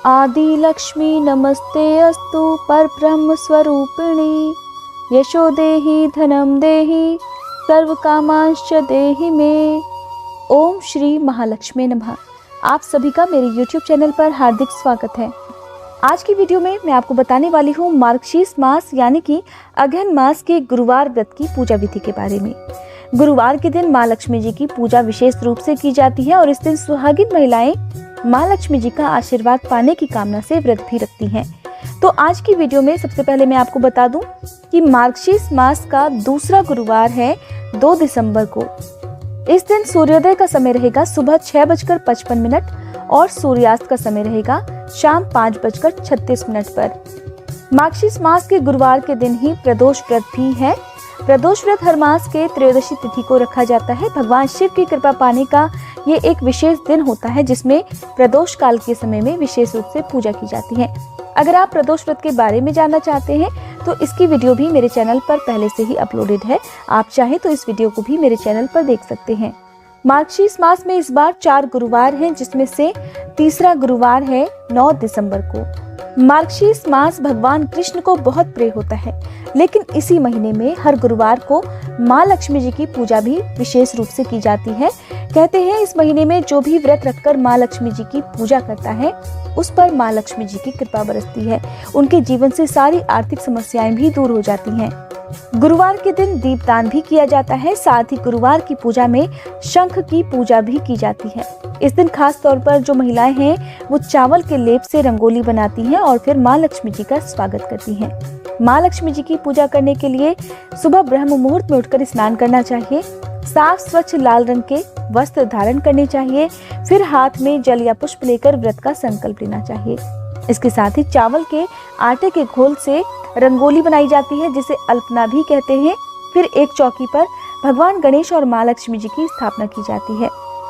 आदि लक्ष्मी नमस्ते अस्तु परब्रह्म स्वरूपिणी। यशो देहि धनम देहि सर्व कामांश्च देहि मे। ओम श्री महालक्ष्मी नमः। आप सभी का मेरे YouTube चैनल पर हार्दिक स्वागत है। आज की वीडियो में मैं आपको बताने वाली हूँ मार्गशीर्ष मास यानी कि अगहन मास के गुरुवार व्रत की पूजा विधि के बारे में। गुरुवार के दिन माँ लक्ष्मी जी की पूजा विशेष रूप से की जाती है और इस दिन सुहागिन महिलाएं माँ लक्ष्मी जी का आशीर्वाद पाने की कामना से व्रत भी रखती हैं। तो आज की वीडियो में सबसे पहले मैं आपको बता दूं कि मार्गशीर्ष मास का दूसरा गुरुवार है 2 दिसंबर को। इस दिन सूर्योदय का समय रहेगा सुबह 6:55 और सूर्यास्त का समय रहेगा शाम 5:36 पर। मार्गशीर्ष मास के गुरुवार के दिन ही प्रदोष व्रत भी है। प्रदोष व्रत हर मास के त्रयोदशी तिथि को रखा जाता है। भगवान शिव की कृपा पाने का ये एक विशेष दिन होता है जिसमें प्रदोष काल के समय में विशेष रूप से पूजा की जाती है। अगर आप प्रदोष व्रत के बारे में जानना चाहते हैं तो इसकी वीडियो भी मेरे चैनल पर पहले से ही अपलोडेड है। आप चाहें तो इस वीडियो को भी मेरे चैनल पर देख सकते हैं। मार्गशीर्ष मास में इस बार 4 गुरुवार हैं जिसमें से तीसरा गुरुवार है 9 दिसंबर को। मार्गशीर्ष मास भगवान कृष्ण को बहुत प्रिय होता है, लेकिन इसी महीने में हर गुरुवार को माँ लक्ष्मी जी की पूजा भी विशेष रूप से की जाती है। कहते हैं इस महीने में जो भी व्रत रखकर माँ लक्ष्मी जी की पूजा करता है उस पर माँ लक्ष्मी जी की कृपा बरसती है। उनके जीवन से सारी आर्थिक समस्याएं भी दूर हो जाती हैं। गुरुवार के दिन दीपदान भी किया जाता है। साथ ही गुरुवार की पूजा में शंख की पूजा भी की जाती है। इस दिन खास तौर पर जो महिलाएं हैं वो चावल के लेप से रंगोली बनाती हैं और फिर माँ लक्ष्मी जी का स्वागत करती हैं। माँ लक्ष्मी जी की पूजा करने के लिए सुबह ब्रह्म मुहूर्त में उठकर स्नान करना चाहिए। साफ स्वच्छ लाल रंग के वस्त्र धारण करने चाहिए। फिर हाथ में जल या पुष्प लेकर व्रत का संकल्प लेना चाहिए। इसके साथ ही चावल के आटे के घोल से रंगोली बनाई जाती है जिसे अल्पना भी कहते हैं। फिर एक चौकी पर भगवान गणेश और माँ लक्ष्मी जी की स्थापना की जाती है।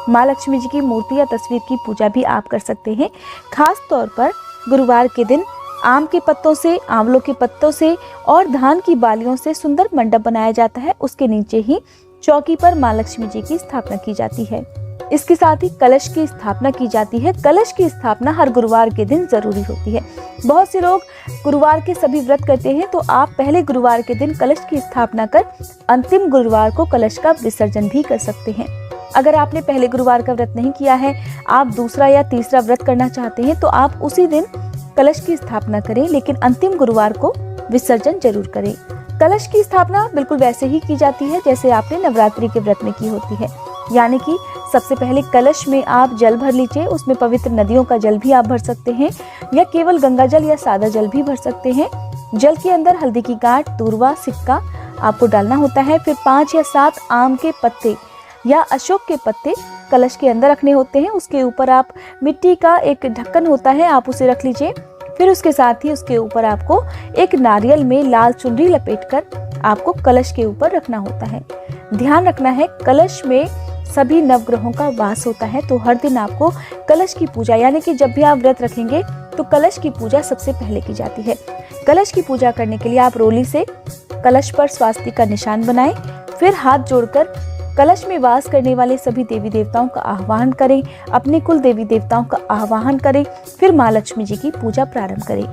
माँ लक्ष्मी जी की मूर्ति या तस्वीर की पूजा भी आप कर सकते हैं। खास तौर पर गुरुवार के दिन आम के पत्तों से, आंवलों के पत्तों से और धान की बालियों से सुंदर मंडप बनाया जाता है। उसके नीचे ही चौकी पर माँ लक्ष्मी जी की स्थापना की जाती है। इसके साथ ही कलश की स्थापना की जाती है। कलश की स्थापना हर गुरुवार के दिन जरूरी होती है। बहुत से लोग गुरुवार के सभी व्रत करते हैं तो आप पहले गुरुवार के दिन कलश की स्थापना कर अंतिम गुरुवार को कलश का विसर्जन भी कर सकते हैं। अगर आपने पहले गुरुवार का व्रत नहीं किया है, आप दूसरा या तीसरा व्रत करना चाहते हैं तो आप उसी दिन कलश की स्थापना करें, लेकिन अंतिम गुरुवार को विसर्जन जरूर करें। कलश की स्थापना बिल्कुल वैसे ही की जाती है जैसे आपने नवरात्रि के व्रत में की होती है। यानी कि सबसे पहले कलश में आप जल भर लीजिए। उसमें पवित्र नदियों का जल भी आप भर सकते हैं या केवल गंगा जल या सादा जल भी भर सकते हैं। जल के अंदर हल्दी की गांठ, दूर्वा, सिक्का आपको डालना होता है। फिर 5 या 7 आम के पत्ते या अशोक के पत्ते कलश के अंदर रखने होते हैं। उसके ऊपर आप मिट्टी का एक ढक्कन होता है, आप उसे रख लीजिए। फिर उसके साथ ही उसके ऊपर आपको एक नारियल में लाल चुनरी लपेटकर आपको कलश के ऊपर रखना होता है। ध्यान रखना है कलश में सभी नवग्रहों का वास होता है, तो हर दिन आपको कलश की पूजा यानी कि जब भी आप व्रत रखेंगे तो कलश की पूजा सबसे पहले की जाती है। कलश की पूजा करने के लिए आप रोली से कलश पर स्वास्तिक का निशान बनाएं। फिर हाथ जोड़कर कलश में वास करने वाले सभी देवी देवताओं का आह्वान करें। अपने कुल देवी देवताओं का आह्वान करें। फिर माँ लक्ष्मी जी की पूजा प्रारंभ करें।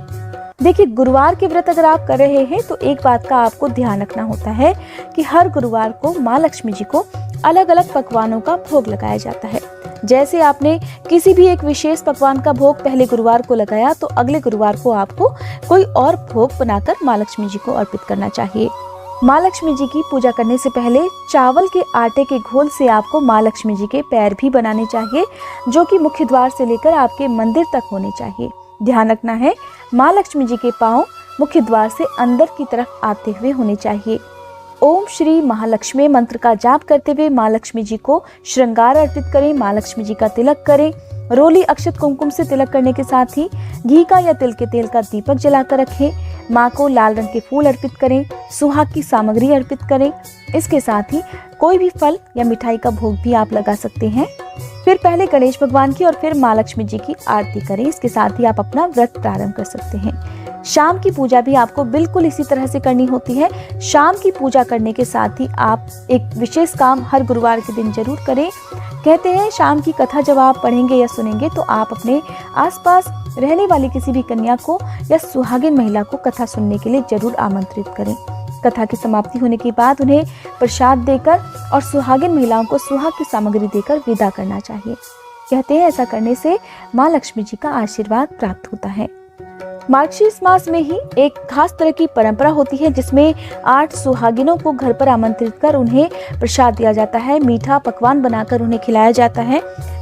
देखिए, गुरुवार के व्रत अगर आप कर रहे हैं तो एक बात का आपको ध्यान रखना होता है कि हर गुरुवार को माँ लक्ष्मी जी को अलग अलग पकवानों का भोग लगाया जाता है। जैसे आपने किसी भी एक विशेष पकवान का भोग पहले गुरुवार को लगाया तो अगले गुरुवार को आपको कोई और भोग बनाकर माँ लक्ष्मी जी को अर्पित करना चाहिए। माँ लक्ष्मी जी की पूजा करने से पहले चावल के आटे के घोल से आपको माँ लक्ष्मी जी के पैर भी बनाने चाहिए, जो कि मुख्य द्वार से लेकर आपके मंदिर तक होने चाहिए। ध्यान रखना है माँ लक्ष्मी जी के पांव मुख्य द्वार से अंदर की तरफ आते हुए होने चाहिए। ओम श्री महालक्ष्मी मंत्र का जाप करते हुए माँ लक्ष्मी जी को श्रृंगार अर्पित करें। माँ लक्ष्मी जी का तिलक करें। रोली अक्षत कुमकुम से तिलक करने के साथ ही घी का या तिल के तेल का दीपक जलाकर रखें। माँ को लाल रंग के फूल अर्पित करें। सुहाग की सामग्री अर्पित करें। इसके साथ ही कोई भी फल या मिठाई का भोग भी आप लगा सकते हैं। फिर पहले गणेश भगवान की और फिर माँ लक्ष्मी जी की आरती करें। इसके साथ ही आप अपना व्रत प्रारंभ कर सकते हैं। शाम की पूजा भी आपको बिल्कुल इसी तरह से करनी होती है। शाम की पूजा करने के साथ ही आप एक विशेष काम हर गुरुवार के दिन जरूर करें कहते हैं शाम की कथा जब आप पढ़ेंगे या सुनेंगे तो आप अपने आसपास रहने वाली किसी भी कन्या को या सुहागिन महिला को कथा सुनने के लिए जरूर आमंत्रित करें। कथा की समाप्ति होने के बाद उन्हें प्रसाद देकर और सुहागिन महिलाओं को सुहाग की सामग्री देकर विदा करना चाहिए। कहते हैं ऐसा करने से माँ लक्ष्मी जी का आशीर्वाद प्राप्त होता है। मार्गशीर्ष मास में ही एक खास तरह की परंपरा होती है जिसमें 8 सुहागिनों को घर पर आमंत्रित कर उन्हें प्रसाद दिया जाता है, मीठा पकवान बनाकर उन्हें खिलाया जाता है,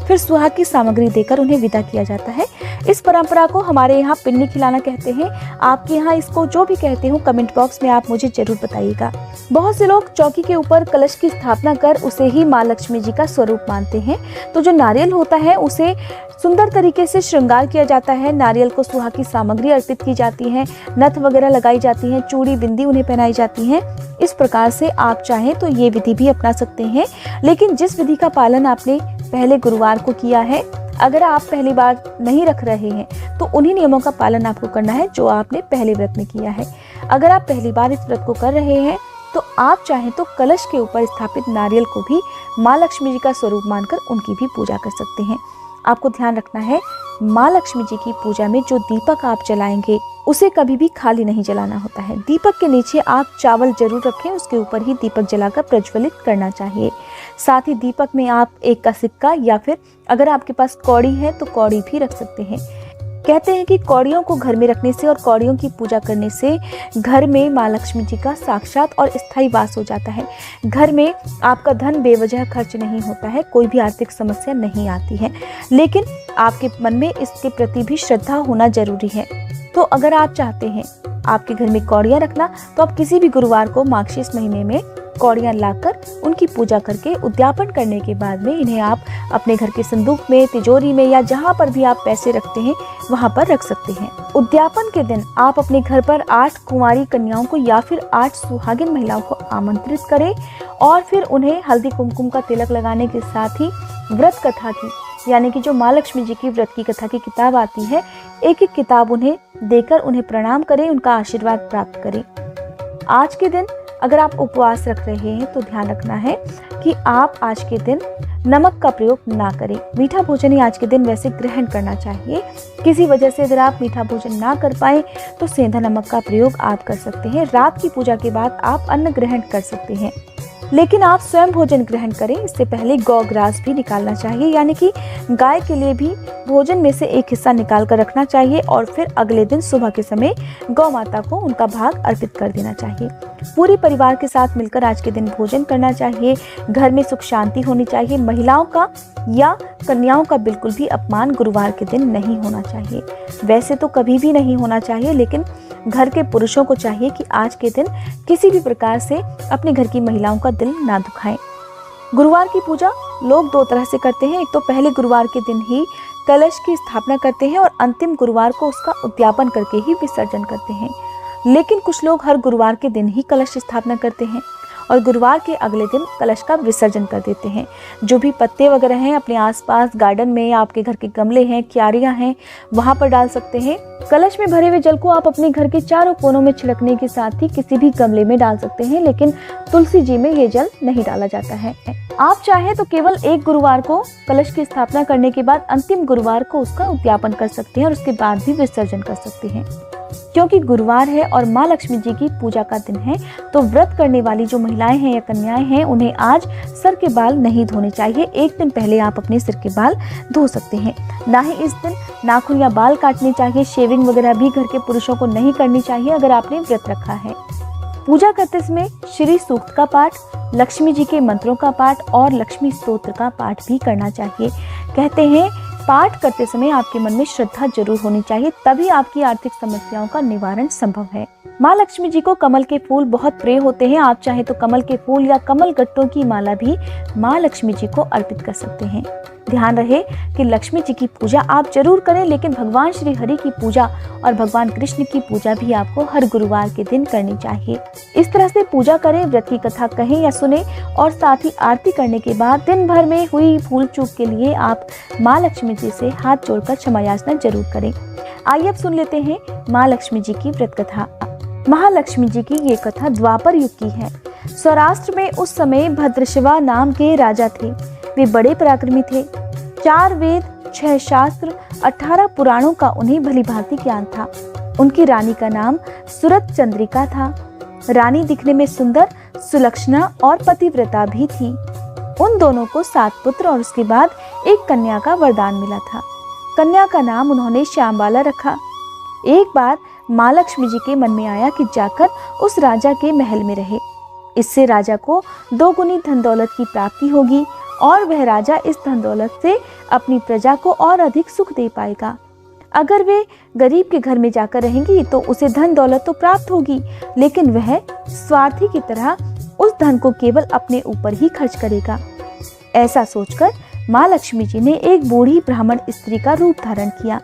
फिर सुहाग की सामग्री देकर उन्हें विदा किया जाता है। इस परंपरा को हमारे यहाँ पिन्नी खिलाना कहते हैं। आपके यहाँ इसको जो भी कहते हो कमेंट बॉक्स में आप मुझे जरूर बताइएगा। बहुत से लोग चौकी के ऊपर कलश की स्थापना कर उसे ही माँ लक्ष्मी जी का स्वरूप मानते हैं। तो जो नारियल होता है उसे सुंदर तरीके से श्रृंगार किया जाता है। नारियल को सुहाग की सामग्री अर्पित की जाती है, नथ वगैरह लगाई जाती हैं, चूड़ी बिंदी उन्हें पहनाई जाती हैं। इस प्रकार से आप चाहें तो ये विधि भी अपना सकते हैं। लेकिन जिस विधि का पालन आपने पहले गुरुवार को किया है, अगर आप पहली बार नहीं रख रहे हैं तो उन्हीं नियमों का पालन आपको करना है जो आपने पहले व्रत में किया है। अगर आप पहली बार इस व्रत को कर रहे हैं तो आप चाहें तो कलश के ऊपर स्थापित नारियल को भी माँ लक्ष्मी जी का स्वरूप मानकर उनकी भी पूजा कर सकते हैं। आपको ध्यान रखना है, माँ लक्ष्मी जी की पूजा में जो दीपक आप जलाएंगे उसे कभी भी खाली नहीं जलाना होता है। दीपक के नीचे आप चावल जरूर रखें, उसके ऊपर ही दीपक जलाकर प्रज्वलित करना चाहिए। साथ ही दीपक में आप 1 का सिक्का या फिर अगर आपके पास कौड़ी है तो कौड़ी भी रख सकते हैं। कहते हैं कि कौड़ियों को घर में रखने से और कौड़ियों की पूजा करने से घर में माँ लक्ष्मी जी का साक्षात और स्थायी वास हो जाता है। घर में आपका धन बेवजह खर्च नहीं होता है, कोई भी आर्थिक समस्या नहीं आती है। लेकिन आपके मन में इसके प्रति भी श्रद्धा होना जरूरी है। तो अगर आप चाहते हैं आपके घर में कौड़ियाँ रखना तो आप किसी भी गुरुवार को मार्गशीर्ष महीने में कौड़ियाँ लाकर उनकी पूजा करके उद्यापन करने के बाद में इन्हें आप अपने घर के संदूक में, तिजोरी में या जहाँ पर भी आप पैसे रखते हैं वहाँ पर रख सकते हैं। उद्यापन के दिन आप अपने घर पर 8 कुंवारी कन्याओं को या फिर 8 सुहागिन महिलाओं को आमंत्रित करें और फिर उन्हें हल्दी कुमकुम का तिलक लगाने के साथ ही व्रत कथा की, यानी कि जो माँ लक्ष्मी जी की व्रत की कथा की किताब आती है, एक किताब उन्हें देकर उन्हें प्रणाम करें, उनका आशीर्वाद प्राप्त करें। आज के दिन अगर आप उपवास रख रहे हैं तो ध्यान रखना है कि आप आज के दिन नमक का प्रयोग ना करें। मीठा भोजन ही आज के दिन वैसे ग्रहण करना चाहिए। किसी वजह से अगर आप मीठा भोजन ना कर पाए तो सेंधा नमक का प्रयोग आप कर सकते हैं। रात की पूजा के बाद आप अन्न ग्रहण कर सकते हैं, लेकिन आप स्वयं भोजन ग्रहण करें। इससे पहले गौग्रास भी निकालना चाहिए, यानी कि गाय के लिए भी भोजन में से एक हिस्सा निकाल कर रखना चाहिए और फिर अगले दिन सुबह के समय गौ माता को उनका भाग अर्पित कर देना चाहिए। पूरे परिवार के साथ मिलकर आज के दिन भोजन करना चाहिए। घर में सुख शांति होनी चाहिए। महिलाओं का या कन्याओं का बिल्कुल भी अपमान गुरुवार के दिन नहीं होना चाहिए। वैसे तो कभी भी नहीं होना चाहिए, लेकिन घर के पुरुषों को चाहिए कि आज के दिन किसी भी प्रकार से अपने घर की महिलाओं का दिल ना दुखाएं। गुरुवार की पूजा लोग 2 तरह से करते हैं। एक तो पहले गुरुवार के दिन ही कलश की स्थापना करते हैं और अंतिम गुरुवार को उसका उद्यापन करके ही विसर्जन करते हैं। लेकिन कुछ लोग हर गुरुवार के दिन ही कलश स्थापना करते हैं और गुरुवार के अगले दिन कलश का विसर्जन कर देते हैं। जो भी पत्ते वगैरह हैं अपने आसपास गार्डन में या आपके घर के गमले हैं, क्यारियां हैं, वहां पर डाल सकते हैं। कलश में भरे हुए जल को आप अपने घर के चारों कोनों में छिड़कने के साथ ही किसी भी गमले में डाल सकते हैं, लेकिन तुलसी जी में ये जल नहीं डाला जाता है। आप चाहें तो केवल एक गुरुवार को कलश की स्थापना करने के बाद अंतिम गुरुवार को उसका उद्यापन कर सकते हैं और उसके बाद भी विसर्जन कर सकते हैं। क्योंकि गुरुवार है और माँ लक्ष्मी जी की पूजा का दिन है, तो व्रत करने वाली जो महिलाएं हैं या कन्याएं हैं उन्हें आज सर के बाल नहीं धोने चाहिए। एक दिन पहले आप अपने सिर के बाल धो सकते हैं। ना ही इस दिन नाखून या बाल काटने चाहिए। शेविंग वगैरह भी घर के पुरुषों को नहीं करनी चाहिए अगर आपने व्रत रखा है। पूजा करते समय श्री सूक्त का पाठ, लक्ष्मी जी के मंत्रों का पाठ और लक्ष्मी स्तोत्र का पाठ भी करना चाहिए। कहते हैं पाठ करते समय आपके मन में श्रद्धा जरूर होनी चाहिए, तभी आपकी आर्थिक समस्याओं का निवारण संभव है। माँ लक्ष्मी जी को कमल के फूल बहुत प्रिय होते हैं। आप चाहे तो कमल के फूल या कमल गट्टों की माला भी माँ लक्ष्मी जी को अर्पित कर सकते हैं। ध्यान रहे कि लक्ष्मी जी की पूजा आप जरूर करें, लेकिन भगवान श्री हरि की पूजा और भगवान कृष्ण की पूजा भी आपको हर गुरुवार के दिन करनी चाहिए। इस तरह से पूजा करें, व्रत की कथा कहें या सुने और साथ ही आरती करने के बाद दिन भर में हुई भूल चूक के लिए आप माँ लक्ष्मी जी से हाथ जोड़कर क्षमा याचना जरूर करें। आइए अब सुन लेते हैं माँ लक्ष्मी जी की व्रत कथा। महालक्ष्मी जी की ये कथा द्वापर युग की है। सौराष्ट्र में उस समय भद्रशिवा नाम के राजा थे। वे बड़े पराक्रमी थे। 4 वेद, 6 शास्त्र, 18 पुराणों का उन्हें भली भांति ज्ञान था। उनकी रानी का नाम सुरत चंद्रिका था। रानी दिखने में सुंदर, सुलक्षणा और पतिव्रता भी थी। उन दोनों को 7 पुत्र और उसके बाद एक कन्या का वरदान मिला था। कन्या का नाम उन्होंने श्यामबाला रखा। एक बार माँ लक्ष्मी जी के मन में आया कि जाकर उस राजा के महल में रहे। इससे राजा को 2 गुनी धन दौलत की प्राप्ति होगी और वह राजा इस धन दौलत से अपनी प्रजा को और अधिक सुख दे पाएगा। अगर वे गरीब के घर में जाकर रहेंगी तो उसे धन दौलत तो प्राप्त होगी, लेकिन वह स्वार्थी की तरह उस धन को केवल अपने ऊपर ही खर्च करेगा। ऐसा सोचकर माँ लक्ष्मी जी ने एक बूढ़ी ब्राह्मण स्त्री का रूप धारण किया।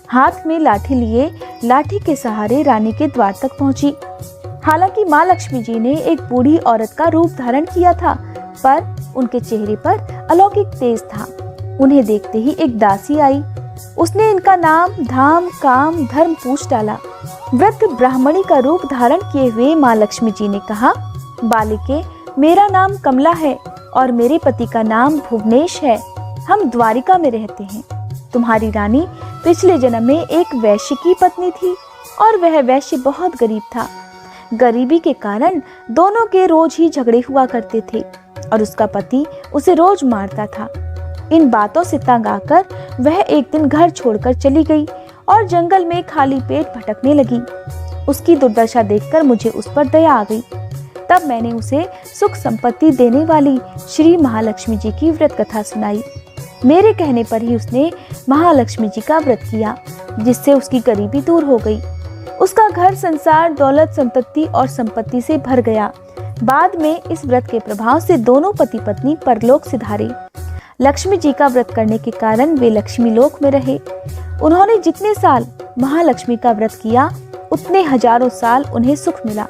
हाथ में लाठी लिए लाठी के सहारे रानी के द्वार तक पहुंची। हालांकि माँ लक्ष्मी जी ने एक बूढ़ी औरत का रूप धारण किया था, पर उनके चेहरे पर अलौकिक तेज था। उन्हें देखते ही एक दासी आई। उसने इनका नाम, धाम, काम, धर्म पूछ डाला। वृद्ध ब्राह्मणी का रूप धारण किए हुए माँ लक्ष्मी जी ने कहा, बालिके, मेरा नाम कमला है और मेरे पति का नाम भुवनेश है। हम द्वारिका में रहते हैं। तुम्हारी रानी पिछले जन्म में एक वैश्य की पत्नी थी और वह वैश्य बहुत गरीब था। गरीबी के कारण दोनों के रोज ही झगड़े हुआ करते थे और उसका पति उसे रोज मारता था। इन बातों से तंग आकर वह एक दिन घर छोड़कर चली गई और जंगल में खाली पेट भटकने लगी। उसकी दुर्दशा देखकर मुझे उस पर दया आ गई। तब मैंने उसे सुख संपत्ति देने वाली श्री महालक्ष्मी जी की व्रत कथा सुनाई। मेरे कहने पर ही उसने महालक्ष्मी जी का व्रत किया, जिससे उसकी गरीबी दूर हो गई। उसका घर संसार, दौलत, संपत्ति और संपत्ति से भर गया। बाद में इस व्रत के प्रभाव से दोनों पति पत्नी परलोक सिधारे। लक्ष्मी जी का व्रत करने के कारण वे लक्ष्मी लोक में रहे। उन्होंने जितने साल महालक्ष्मी का व्रत किया, उतने हजारों साल उन्हें सुख मिला।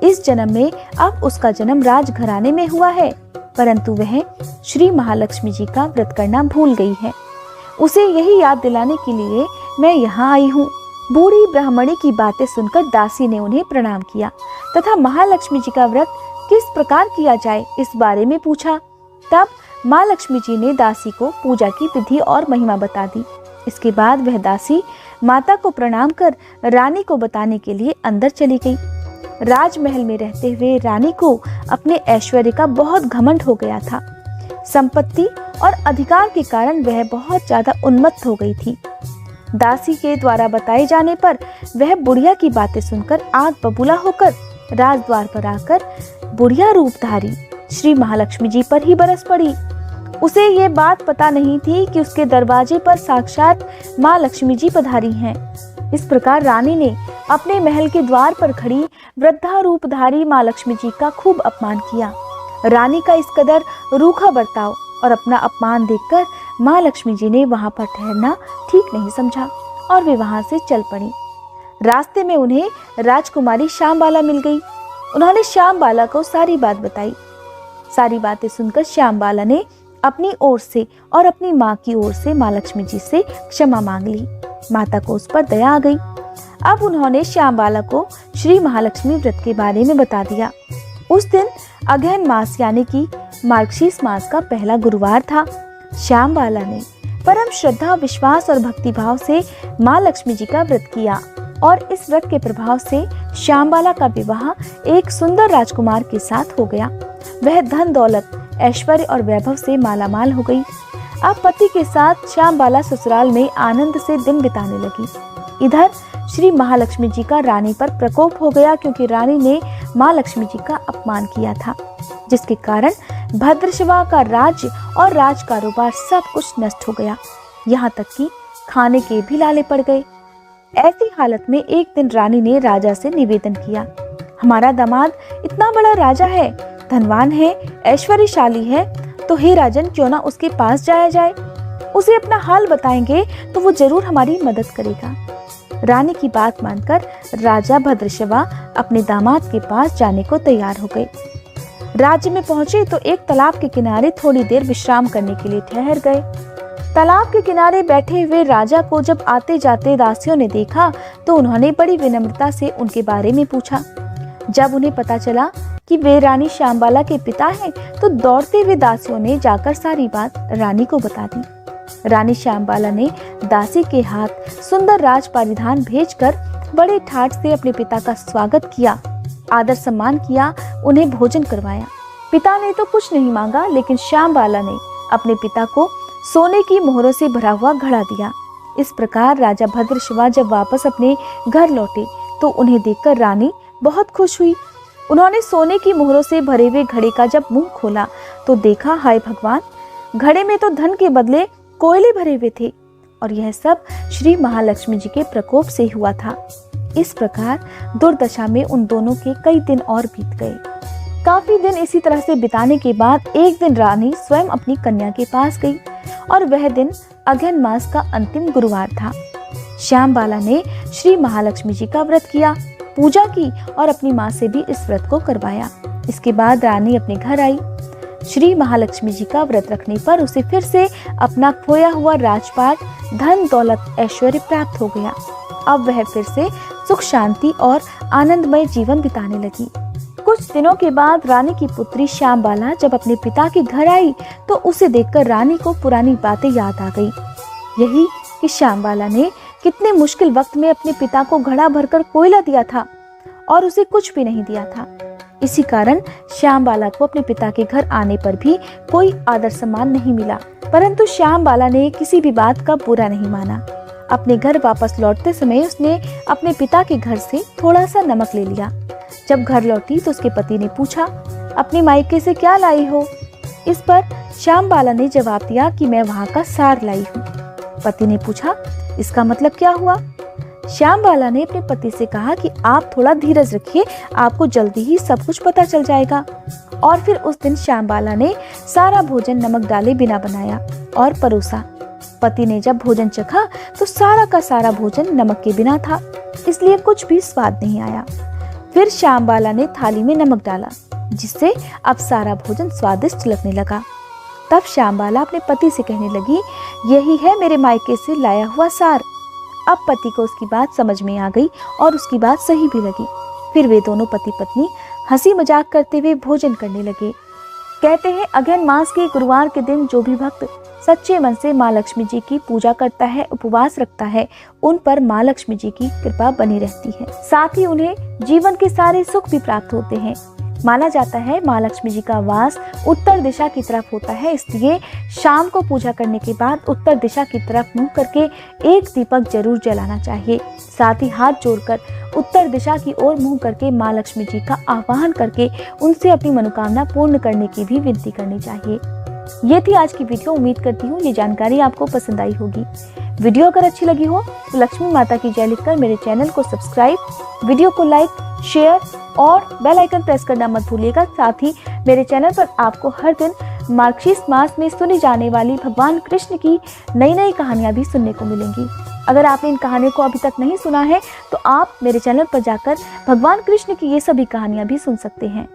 इस जन्म में अब उसका जन्म राजघराने में हुआ है, परंतु वह श्री महालक्ष्मी जी का व्रत करना भूल गई है। उसे यही याद दिलाने के लिए मैं यहाँ आई हूँ। बूढ़ी ब्राह्मणी की बातें सुनकर दासी ने उन्हें प्रणाम किया तथा महालक्ष्मी जी का व्रत किस प्रकार किया जाए इस बारे में पूछा। तब माँ लक्ष्मी जी ने दासी को पूजा की विधि और महिमा बता दी। इसके बाद वह दासी माता को प्रणाम कर रानी को बताने के लिए अंदर चली गई। राजमहल में रहते हुए रानी को अपने ऐश्वर्य का बहुत घमंड हो गया था। संपत्ति और अधिकार के कारण वह बहुत ज्यादा उन्मत्त हो गई थी। दासी के द्वारा बताए जाने पर वह बुढ़िया की बातें सुनकर आग बबूला होकर राजद्वार पर आकर बुढ़िया रूपधारी श्री महालक्ष्मी जी पर ही बरस पड़ी। उसे ये बात पता नहीं थी कि उसके दरवाजे पर साक्षात माँ लक्ष्मी जी पधारी हैं। इस प्रकार रानी ने अपने महल के द्वार पर खड़ी वृद्धा रूपधारी माँ लक्ष्मी जी का खूब अपमान किया। रानी का इस कदर रूखा बर्ताव और अपना अपमान देखकर माँ लक्ष्मी जी ने वहां पर ठहरना ठीक नहीं समझा और वे वहां से चल पड़ी। रास्ते में उन्हें राजकुमारी श्यामबाला मिल गई। उन्होंने श्यामबाला को सारी बात बताई। सारी बातें सुनकर श्यामबाला ने अपनी ओर से और अपनी माँ की ओर से माँ लक्ष्मी जी से क्षमा मांग ली। माता को उस पर दया आ गई। अब उन्होंने श्यामबाला को श्री महालक्ष्मी व्रत के बारे में बता दिया। उस दिन अगहन मास यानी कि मार्गशीर्ष मास का पहला गुरुवार था। श्यामबाला ने परम श्रद्धा, विश्वास और भक्तिभाव से माँ लक्ष्मी जी का व्रत किया और इस व्रत के प्रभाव से श्यामबाला का विवाह एक सुंदर राजकुमार के साथ हो गया। वह धन दौलत, ऐश्वर्य और वैभव से मालामाल हो गई। अब पति के साथ श्यामबाला ससुराल में आनंद से दिन बिताने लगी। इधर श्री महालक्ष्मी जी का रानी पर प्रकोप हो गया, क्योंकि रानी ने माँ लक्ष्मी जी का अपमान किया था, जिसके कारण भद्रशिवा का राज्य और राज कारोबार सब कुछ नष्ट हो गया। यहाँ तक कि खाने के भी लाले पड़ गए। ऐसी हालत में एक दिन रानी ने राजा से निवेदन किया, हमारा दामाद इतना बड़ा राजा है, धनवान है, ऐश्वर्यशाली है, तो हे राजन, क्यों ना उसके पास जाया जाए। उसे अपना हाल बताएंगे तो वो जरूर हमारी मदद करेगा। रानी की बात मानकर राजा भद्रशिवा अपने दामाद के पास जाने को तैयार हो गए। राज्य में पहुंचे तो एक तालाब के किनारे थोड़ी देर विश्राम करने के लिए ठहर गए। तालाब के किनारे बैठे हुए राजा को जब आते जाते दासियों ने देखा तो उन्होंने बड़ी विनम्रता से उनके बारे में पूछा। जब उन्हें पता चला कि वे रानी श्यामबाला के पिता हैं, तो दौड़ते हुए दासियों ने जाकर सारी बात रानी को बता दी। रानी श्यामबाला ने दासी के हाथ सुंदर राज परिधान भेजकर बड़े ठाट से अपने पिता का स्वागत किया, आदर सम्मान किया, उन्हें भोजन करवाया। पिता ने तो कुछ नहीं मांगा, लेकिन श्यामबाला ने अपने पिता को सोने की मोहरों से भरा हुआ घड़ा दिया। इस प्रकार राजा भद्रशिवा जब वापस अपने घर लौटे तो उन्हें देखकर रानी बहुत खुश हुई। उन्होंने सोने की मोहरों से भरे हुए घड़े का जब मुंह खोला तो देखा, हाय भगवान, घड़े में तो धन के बदले कोयले भरे हुए थे, और यह सब श्री महालक्ष्मी जी के प्रकोप से हुआ था। इस प्रकार दुर्दशा में उन दोनों के कई दिन और बीत गए। काफी दिन इसी तरह से बिताने के बाद एक दिन रानी स्वयं अपनी कन्या के पास गई, और वह दिन अगहन मास का अंतिम गुरुवार था। श्यामबाला ने श्री महालक्ष्मी जी का व्रत किया, पूजा की और अपनी माँ से भी इस व्रत को करवाया। इसके बाद रानी अपने घर आई। श्री महालक्ष्मी जी का व्रत रखने पर उसे फिर से अपना खोया हुआ राजपाट, धन दौलत, ऐश्वर्य प्राप्त हो गया। अब वह फिर से सुख शांति और आनंदमय जीवन बिताने लगी। कुछ दिनों के बाद रानी की पुत्री श्यामबाला जब अपने पिता के घर आई तो उसे देखकर रानी को पुरानी बातें याद आ गई। यही कि श्यामबाला ने कितने मुश्किल वक्त में अपने पिता को घड़ा भरकर कोयला दिया था और उसे कुछ भी नहीं दिया था। इसी कारण श्यामबाला को अपने पिता के घर आने पर भी कोई आदर सम्मान नहीं मिला। परंतु श्यामबाला ने किसी भी बात का बुरा नहीं माना। अपने घर वापस लौटते समय उसने अपने पिता के घर से थोड़ा सा नमक ले लिया। जब घर लौटी तो उसके पति ने पूछा, अपने मायके से क्या लाई हो? इस पर श्यामबाला ने जवाब दिया कि मैं वहाँ का सार लाई हूँ। पति ने पूछा, इसका मतलब क्या हुआ? श्यामबाला ने अपने पति से कहा कि आप थोड़ा धीरज रखिए, आपको जल्दी ही सब कुछ पता चल जाएगा। और फिर उस दिन श्यामबाला ने सारा भोजन नमक डाले बिना बनाया और परोसा। पति ने जब भोजन चखा तो सारा का सारा भोजन नमक के बिना था, इसलिए कुछ भी स्वाद नहीं आया। फिर श्यामबाला ने थाली में नमक डाला, जिससे अब सारा भोजन स्वादिष्ट लगने लगा। तब श्यामबाला अपने पति से कहने लगी, यही है मेरे मायके से लाया हुआ सार। अब पति को उसकी बात समझ में आ गई और उसकी बात सही भी लगी। फिर वे दोनों पति पत्नी हंसी मजाक करते हुए भोजन करने लगे। कहते हैं, अगहन मास के गुरुवार के दिन जो भी भक्त सच्चे मन से माँ लक्ष्मी जी की पूजा करता है, उपवास रखता है, उन पर माँ लक्ष्मी जी की कृपा बनी रहती है। साथ ही उन्हें जीवन के सारे सुख भी प्राप्त होते हैं। माना जाता है माँ लक्ष्मी जी का वास उत्तर दिशा की तरफ होता है, इसलिए शाम को पूजा करने के बाद उत्तर दिशा की तरफ मुंह करके एक दीपक जरूर जलाना चाहिए। साथ ही हाथ जोड़कर उत्तर दिशा की ओर मुंह करके माँ लक्ष्मी जी का आह्वान करके उनसे अपनी मनोकामना पूर्ण करने की भी विनती करनी चाहिए। ये थी आज की वीडियो। उम्मीद करती हूँ ये जानकारी आपको पसंद आई होगी। वीडियो अगर अच्छी लगी हो तो लक्ष्मी माता की जय लिखकर मेरे चैनल को सब्सक्राइब, वीडियो को लाइक, शेयर और बेल आइकन प्रेस करना मत भूलिएगा। साथ ही मेरे चैनल पर आपको हर दिन मार्गशीर्ष मास में सुनी जाने वाली भगवान कृष्ण की नई नई कहानियाँ भी सुनने को मिलेंगी। अगर आपने इन कहानियों को अभी तक नहीं सुना है तो आप मेरे चैनल पर जाकर भगवान कृष्ण की ये सभी कहानियाँ भी सुन सकते हैं।